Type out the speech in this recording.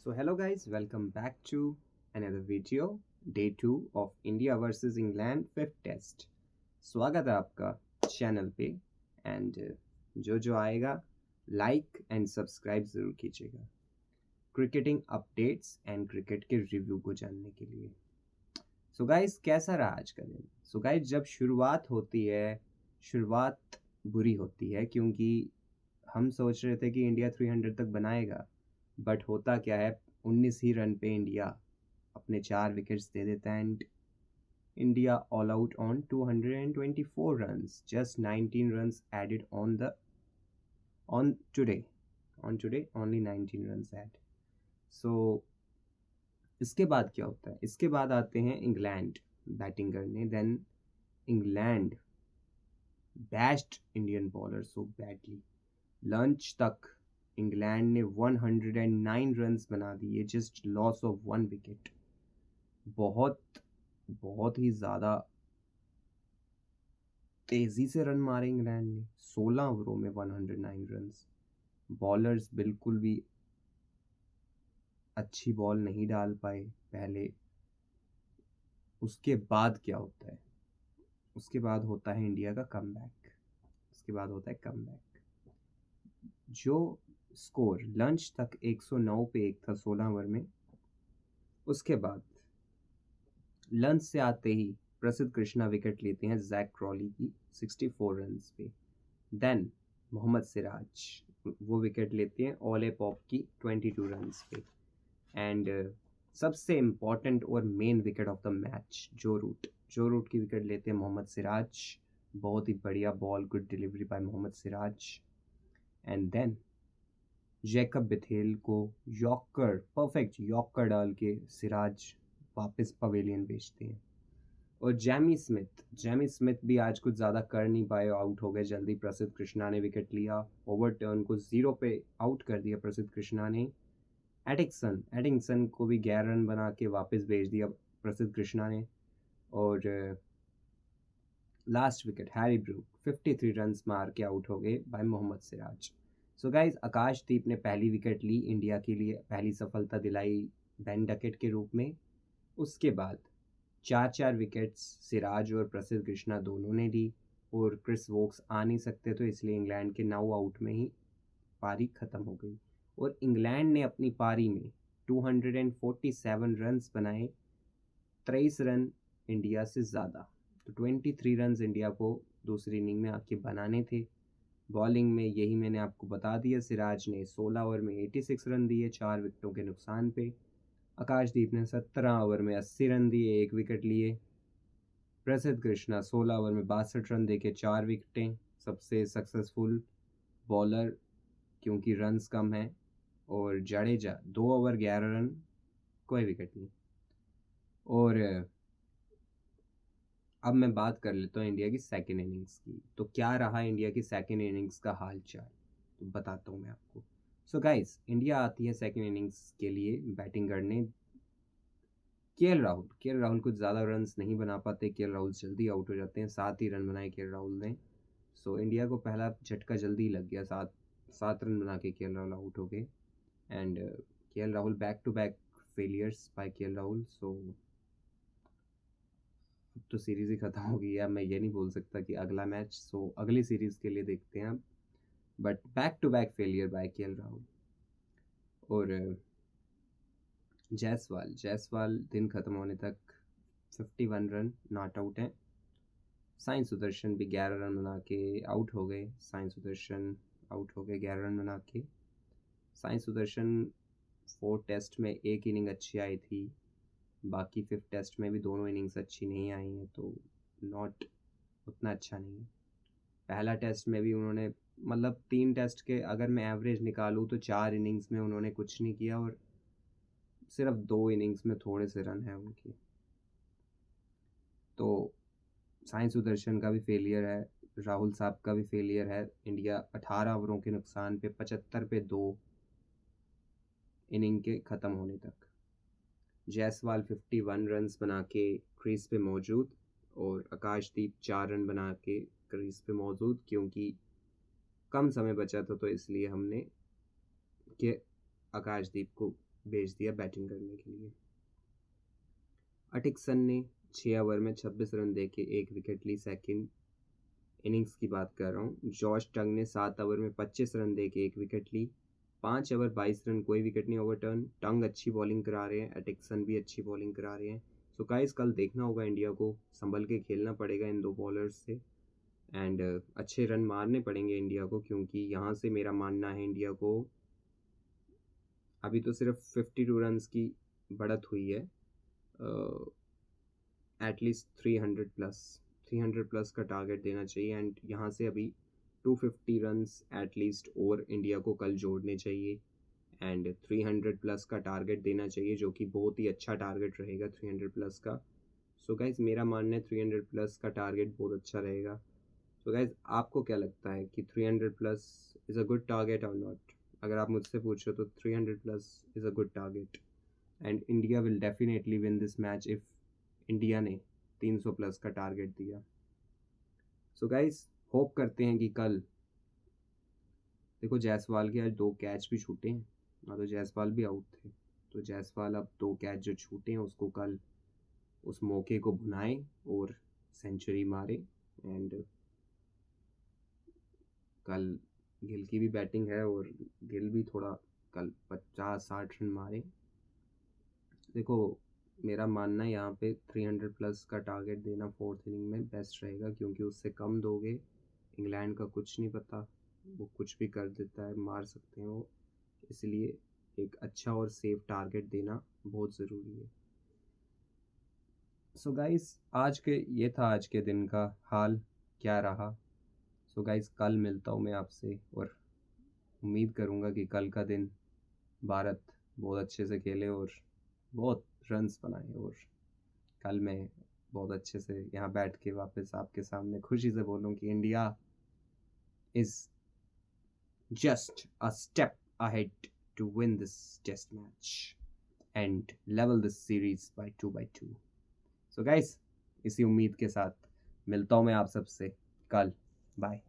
So hello guys, welcome back to another video, day 2 of India versus England fifth test. स्वागत है आपका channel पे and जो आएगा लाइक एंड सब्सक्राइब ज़रूर कीजिएगा क्रिकेटिंग अपडेट्स एंड क्रिकेट के रिव्यू को जानने के लिए। सो गाइस कैसा रहा आज का दिन? सो गाइस जब शुरुआत होती है शुरुआत बुरी होती है क्योंकि हम सोच रहे थे कि इंडिया 300 तक बनाएगा, बट होता क्या है 19 ही रन पे इंडिया अपने 4 विकेट्स दे देता है and India all out on 224 runs, just 19 runs added on today only 19 runs add. So इसके बाद क्या होता है? इसके बाद आते हैं इंग्लैंड बैटिंग करने, then England bashed Indian bowler so badly. Lunch तक इंग्लैंड ने 109 रन्स बना दिए, जस्ट लॉस ऑफ 1 विकेट। बहुत बहुत ही ज़्यादा तेज़ी से रन मारे इंग्लैंड ने 16 ओवरों में 109 रन्स। बॉलर्स बिल्कुल भी अच्छी बॉल नहीं डाल पाए पहले। उसके बाद क्या होता है? उसके बाद होता है इंडिया का कमबैक। उसके बाद होता है कमबैक। जो स्कोर लंच तक 109 पे 1 था 16 ओवर में, उसके बाद लंच से आते ही प्रसिद्ध कृष्णा विकेट लेते हैं जैक क्रॉली की 64 रन्स पे। देन मोहम्मद सिराज वो विकेट लेते हैं ओले पॉप की 22 रन्स पे। एंड सबसे इम्पॉर्टेंट और main wicket of the match Joe Root की विकेट लेते हैं मोहम्मद सिराज। बहुत ही बढ़िया ball, good delivery by Mohammed Siraj. And then Jacob Bethell को यॉर्कर, परफेक्ट यॉर्कर डाल के सिराज वापस पवेलियन भेजते हैं। और जैमी स्मिथ भी आज कुछ ज़्यादा कर नहीं पाए, आउट हो गए जल्दी। प्रसिद्ध कृष्णा ने विकेट लिया, ओवरटर्न को 0 पे आउट कर दिया प्रसिद्ध कृष्णा ने। एडिंगसन को भी 11 रन बना के वापस भेज दिया प्रसिद्ध कृष्णा ने। और last wicket Harry Brook 53 runs मार के आउट हो गए by Mohammed Siraj. So guys Akashdeep ने पहली विकेट ली, इंडिया के लिए पहली सफलता दिलाई बेन डकेट के रूप में। उसके बाद 4 विकेट्स सिराज और प्रसिद्ध कृष्णा दोनों ने ली और क्रिस वोक्स आ नहीं सकते तो इसलिए इंग्लैंड के 9 आउट में ही पारी ख़त्म हो गई। और इंग्लैंड ने अपनी पारी में 247 रन्स बनाए, 23 रन इंडिया से ज़्यादा। तो 23 रन्स इंडिया को दूसरी इनिंग में आके बनाने थे। बॉलिंग में यही मैंने आपको बता दिया, सिराज ने 16 ओवर में 86 रन दिए 4 विकेटों के नुकसान पे। आकाशदीप ने 17 ओवर में 80 रन दिए, 1 विकेट लिए। प्रसिद्ध कृष्णा 16 ओवर में 62 रन देके 4 विकेटें, सबसे सक्सेसफुल बॉलर क्योंकि रन्स कम हैं। और जडेजा 2 ओवर 11 रन, कोई विकेट नहीं। और अब मैं बात कर लेता हूँ इंडिया की सेकेंड इनिंग्स की। तो क्या रहा इंडिया की सेकेंड इनिंग्स का हाल चाल, तो बताता हूँ मैं आपको। सो गाइस इंडिया आती है सेकेंड इनिंग्स के लिए बैटिंग करने। के एल राहुल कुछ ज़्यादा रन्स नहीं बना पाते, के एल राहुल जल्दी आउट हो जाते हैं। 7 ही रन बनाए के एल राहुल ने। सो इंडिया को पहला झटका जल्दी लग गया, 7 रन बना के के एल राहुल आउट हो गए। And K L Rahul back to back failures by K L Rahul. So अब तो सीरीज़ ही ख़त्म हो गई है, अब मैं ये नहीं बोल सकता कि अगला मैच। सो अगली सीरीज़ के लिए देखते हैं अब, but back to back failure by K L Rahul. और जायसवाल दिन ख़त्म होने तक 51 रन नॉट आउट हैं। साई सुदर्शन भी 11 रन बना के आउट हो गए। साई सुदर्शन आउट हो गए 11 रन बना के। साई सुदर्शन 4 टेस्ट में एक इनिंग अच्छी आई थी, बाकी 5th टेस्ट में भी दोनों इनिंग्स अच्छी नहीं आई हैं, तो नॉट उतना अच्छा नहीं है। पहला टेस्ट में भी उन्होंने, मतलब 3 टेस्ट के अगर मैं एवरेज निकालूँ तो 4 इनिंग्स में उन्होंने कुछ नहीं किया और सिर्फ 2 इनिंग्स में थोड़े से रन हैं उनके। तो साई सुदर्शन का भी फेलियर है, राहुल साहब का भी फेलियर है। इंडिया 18 ओवरों के नुकसान पे 75 पे 2 इनिंग के ख़त्म होने तक। जायसवाल 51 रन्स बना के क्रीज पे मौजूद और आकाशदीप 4 रन बना के क्रीज पे मौजूद, क्योंकि कम समय बचा था तो इसलिए हमने के आकाशदीप को भेज दिया बैटिंग करने के लिए। अटिक्सन ने 6 ओवर में 26 रन देके 1 विकेट ली, सेकंड इनिंग्स की बात कर रहा हूँ। जॉश टंग ने 7 ओवर में 25 रन देके 1 विकेट ली, 5 ओवर 22 रन, कोई विकेट नहीं ओवरटर्न। टंग अच्छी बॉलिंग करा रहे हैं, अटिक्सन भी अच्छी बॉलिंग करा रहे हैं। सो गाइस कल देखना होगा, इंडिया को संभल के खेलना पड़ेगा इन 2 बॉलर्स से एंड अच्छे रन मारने पड़ेंगे इंडिया को, क्योंकि यहाँ से मेरा मानना है इंडिया को अभी तो सिर्फ 52 रन्स की बढ़त हुई है, एटलीस्ट 300 प्लस का टारगेट देना चाहिए एंड यहाँ से अभी 250 रन्स एटलीस्ट और इंडिया को कल जोड़ने चाहिए एंड 300 प्लस का टारगेट देना चाहिए, जो कि बहुत ही अच्छा टारगेट रहेगा 300 प्लस का। सो गाइज मेरा मानना है 300 प्लस का टारगेट बहुत अच्छा रहेगा। सो गाइज आपको क्या लगता है कि 300 plus is a good target और नॉट? अगर आप मुझसे पूछो तो 300 plus is a good target and India will definitely win this match if India ने 300 प्लस का टारगेट दिया। सो गाइज होप करते हैं कि कल, देखो जायसवाल के आज 2 कैच भी छूटे हैं, ना तो जायसवाल भी आउट थे, तो जायसवाल अब 2 कैच जो छूटे हैं उसको कल उस मौके को भुनाए और सेंचुरी मारे एंड कल गिल की भी बैटिंग है और गिल भी थोड़ा कल 50-60 रन मारे। देखो मेरा मानना है यहाँ पे 300 प्लस का टारगेट देना 4th इनिंग में बेस्ट रहेगा, क्योंकि उससे कम दोगे इंग्लैंड का कुछ नहीं पता, वो कुछ भी कर देता है, मार सकते हैं वो, इसलिए एक अच्छा और सेफ टारगेट देना बहुत ज़रूरी है। सो गाइस ये था आज के दिन का हाल क्या रहा। सो गाइस कल मिलता हूँ मैं आपसे और उम्मीद करूँगा कि कल का दिन भारत बहुत अच्छे से खेले और बहुत रन्स बनाए और कल मैं बहुत अच्छे से यहाँ बैठ के वापस आपके सामने खुशी से बोलूँ कि India is just a step ahead to win this test match and level this series by 2-2। So guys इसी उम्मीद के साथ मिलता हूँ मैं आप सबसे कल। बाय।